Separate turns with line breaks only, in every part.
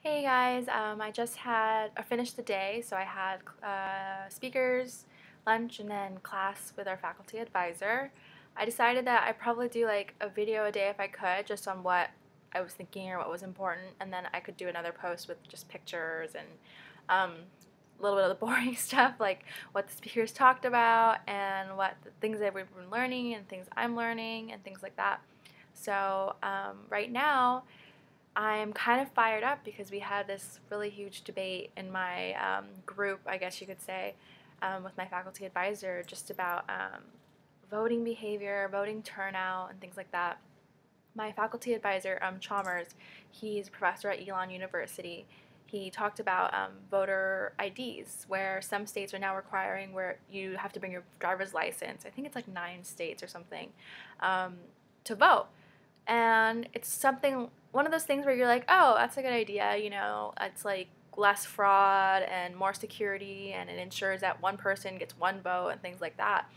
Hey guys, I just finished the day, so I had speakers, lunch, and then class with our faculty advisor. I decided that I'd probably do like a video a day if I could, just on what I was thinking or what was important, and then I could do another post with just pictures and a little bit of the boring stuff, like what the speakers talked about and what the things that we've been learning and things I'm learning and things like that. So right now, I'm kind of fired up because we had this really huge debate in my group, I guess you could say, with my faculty advisor just about voting behavior, voting turnout, and things like that. My faculty advisor, Chalmers, he's a professor at Elon University. He talked about voter IDs, where some states are now requiring where you have to bring your driver's license. I think it's like 9 states or something um, to vote. And it's something, one of those things where you're like, oh, that's a good idea, it's like less fraud and more security, and it ensures that one person gets one vote and things like that.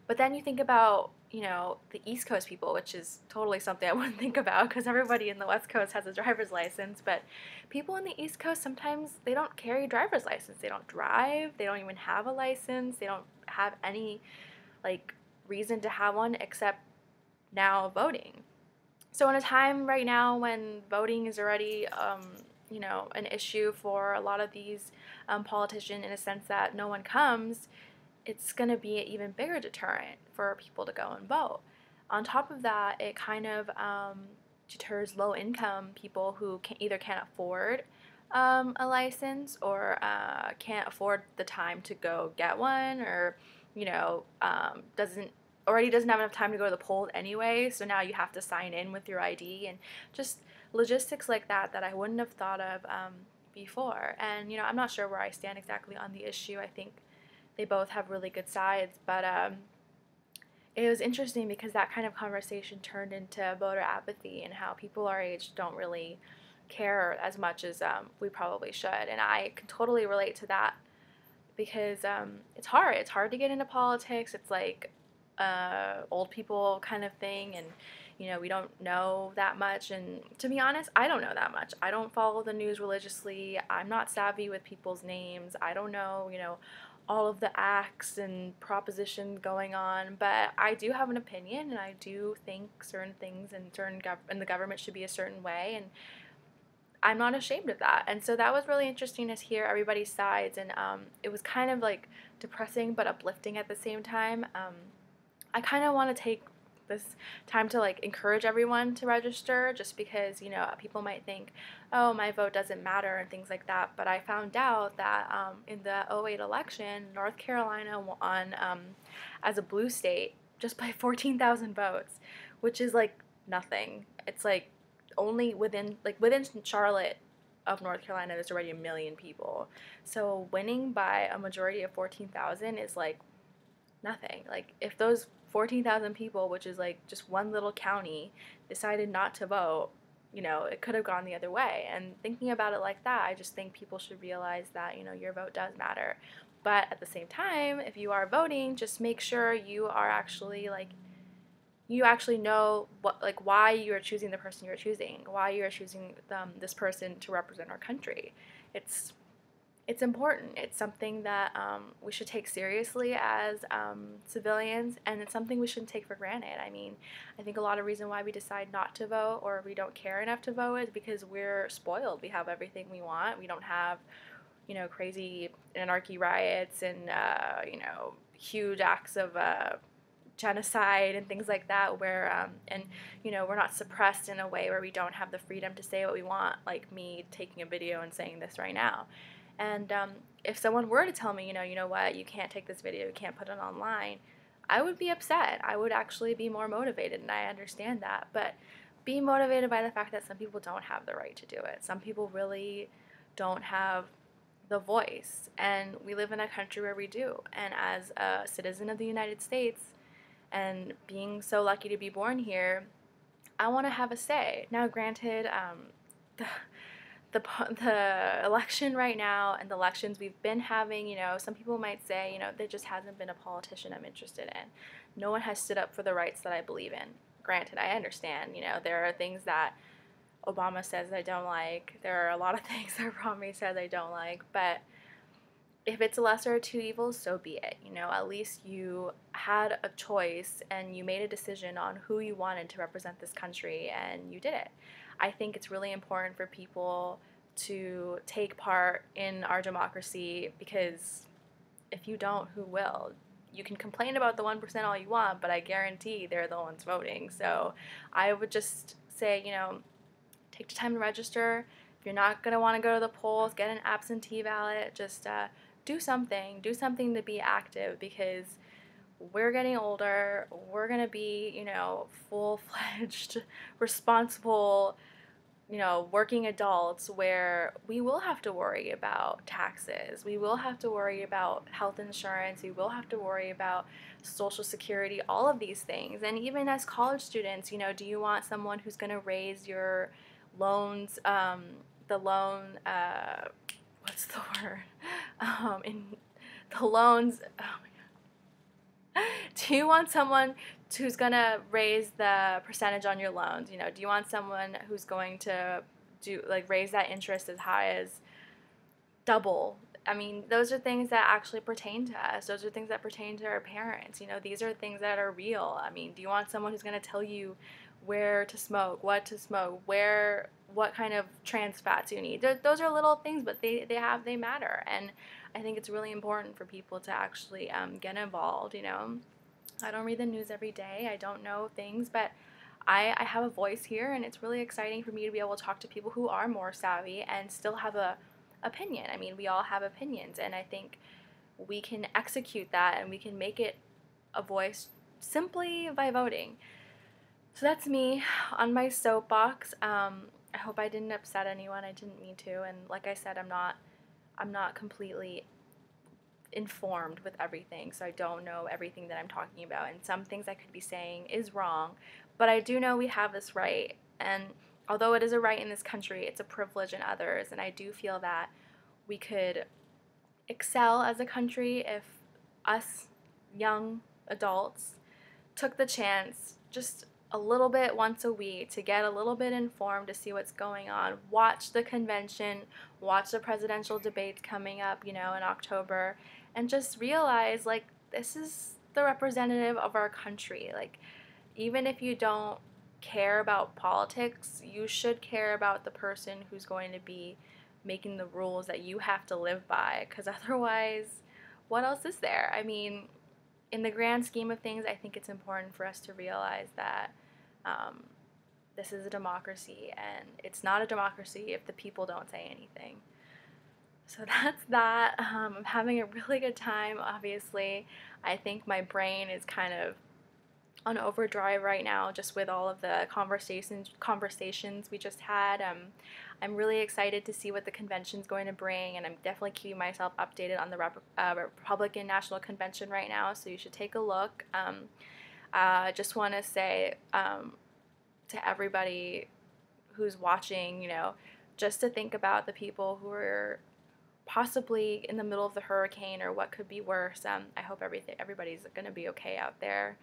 But then you think about, the East Coast people, which is totally something I wouldn't think about because everybody in the West Coast has a driver's license. But people in the East Coast, sometimes they don't carry a driver's license. They don't drive. They don't even have a license. They don't have any, like, reason to have one except now voting. So in a time right now when voting is already, an issue for a lot of these politicians, in a sense that no one comes, it's going to be an even bigger deterrent for people to go and vote. On top of that, it kind of deters low-income people who either can't afford a license or can't afford the time to go get one, or doesn't have enough time to go to the polls anyway, so now you have to sign in with your ID, and just logistics like that I wouldn't have thought of before. And I'm not sure where I stand exactly on the issue. I think they both have really good sides, but it was interesting because that kind of conversation turned into voter apathy and how people our age don't really care as much as we probably should. And I can totally relate to that because it's hard. It's hard to get into politics. It's like old people kind of thing, and we don't know that much. And to be honest, I don't know that much. I don't follow the news religiously. I'm not savvy with people's names. I don't know, all of the acts and propositions going on, but I do have an opinion, and I do think certain things and and the government should be a certain way, and I'm not ashamed of that. And so that was really interesting to hear everybody's sides, and it was kind of like depressing but uplifting at the same time. I kind of want to take this time to like encourage everyone to register, just because people might think, oh, my vote doesn't matter and things like that. But I found out that in the '08 election, North Carolina won as a blue state just by 14,000 votes, which is like nothing. It's like only within Charlotte of North Carolina, there's already 1 million people. So winning by a majority of 14,000 is like nothing. Like, if those 14,000 people, which is like just one little county, decided not to vote, it could have gone the other way. And thinking about it like that, I just think people should realize that, your vote does matter. But at the same time, if you are voting, just make sure you are actually like, you actually know what, like, why you are choosing the person you're choosing, why you are choosing this person to represent our country. It's it's important. It's something that we should take seriously as civilians, and it's something we shouldn't take for granted. I mean, I think a lot of reason why we decide not to vote or we don't care enough to vote is because we're spoiled. We have everything we want. We don't have, crazy anarchy riots and, huge acts of genocide and things like that, where we're not suppressed in a way where we don't have the freedom to say what we want, like me taking a video and saying this right now. And if someone were to tell me, you know what, you can't take this video, you can't put it online, I would be upset. I would actually be more motivated, and I understand that. But be motivated by the fact that some people don't have the right to do it. Some people really don't have the voice, and we live in a country where we do. And as a citizen of the United States, and being so lucky to be born here, I want to have a say. Now, granted, the the election right now and the elections we've been having, some people might say, there just hasn't been a politician I'm interested in. No one has stood up for the rights that I believe in. Granted, I understand, there are things that Obama says I don't like. There are a lot of things that Romney says I don't like, but if it's a lesser of two evils, so be it. You know, at least you had a choice and you made a decision on who you wanted to represent this country, and you did it. I think it's really important for people to take part in our democracy, because if you don't, who will? You can complain about the 1% all you want, but I guarantee they're the ones voting. So I would just say, you know, take the time to register. If you're not going to want to go to the polls, get an absentee ballot. Just do something. Do something to be active, because we're getting older. We're going to be, you know, full-fledged, responsible, you know, working adults, where we will have to worry about taxes. We will have to worry about health insurance. We will have to worry about Social Security, all of these things. And even as college students, you know, do you want someone who's going to raise your loans, the loan, what's the word? In the loans, oh my God. Do you want someone who's going to raise the percentage on your loans? You know, do you want someone who's going to raise that interest as high as double? I mean, those are things that actually pertain to us. Those are things that pertain to our parents. You know, these are things that are real. I mean, do you want someone who's going to tell you where to smoke, what to smoke, what kind of trans fats you need? Those are little things, but they matter. And I think it's really important for people to actually get involved, you know. I don't read the news every day. I don't know things, but I have a voice here, and it's really exciting for me to be able to talk to people who are more savvy and still have a opinion. I mean, we all have opinions, and I think we can execute that, and we can make it a voice simply by voting. So that's me on my soapbox. I hope I didn't upset anyone. I didn't mean to, and like I said, I'm not completely informed with everything, so I don't know everything that I'm talking about, and some things I could be saying is wrong, but I do know we have this right, and although it is a right in this country, it's a privilege in others, and I do feel that we could excel as a country if us young adults took the chance just a little bit once a week to get a little bit informed, to see what's going on, watch the convention, watch the presidential debates coming up, you know, in October, and just realize, like, this is the representative of our country. Like, even if you don't care about politics, you should care about the person who's going to be making the rules that you have to live by, because otherwise, what else is there? I mean, in the grand scheme of things, I think it's important for us to realize that this is a democracy, and it's not a democracy if the people don't say anything. So that's that. I'm having a really good time, obviously. I think my brain is kind of on overdrive right now, just with all of the conversations we just had. I'm really excited to see what the convention's going to bring, and I'm definitely keeping myself updated on the Republican National Convention right now, so you should take a look. I just want to say to everybody who's watching, you know, just to think about the people who are possibly in the middle of the hurricane or what could be worse. I hope everybody's going to be okay out there.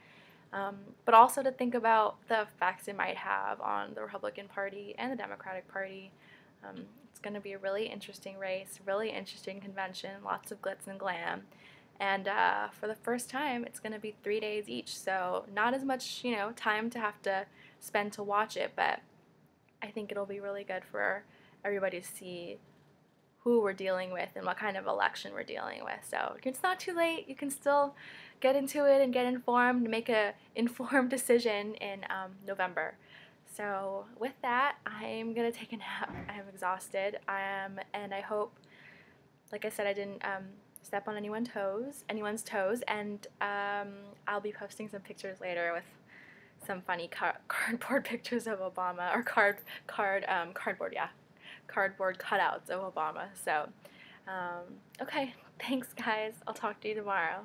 But also to think about the effects it might have on the Republican Party and the Democratic Party. It's going to be a really interesting race, really interesting convention, lots of glitz and glam. And for the first time, it's going to be 3 days each, so not as much, you know, time to have to spend to watch it, but I think it'll be really good for everybody to see who we're dealing with and what kind of election we're dealing with. So it's not too late. You can still get into it and get informed, make an informed decision in November. So with that, I'm going to take a nap. I'm exhausted, and I hope, like I said, I didn't step on anyone's toes, and I'll be posting some pictures later with some funny cardboard pictures of Obama, or cardboard cutouts of Obama. So, okay, thanks guys. I'll talk to you tomorrow.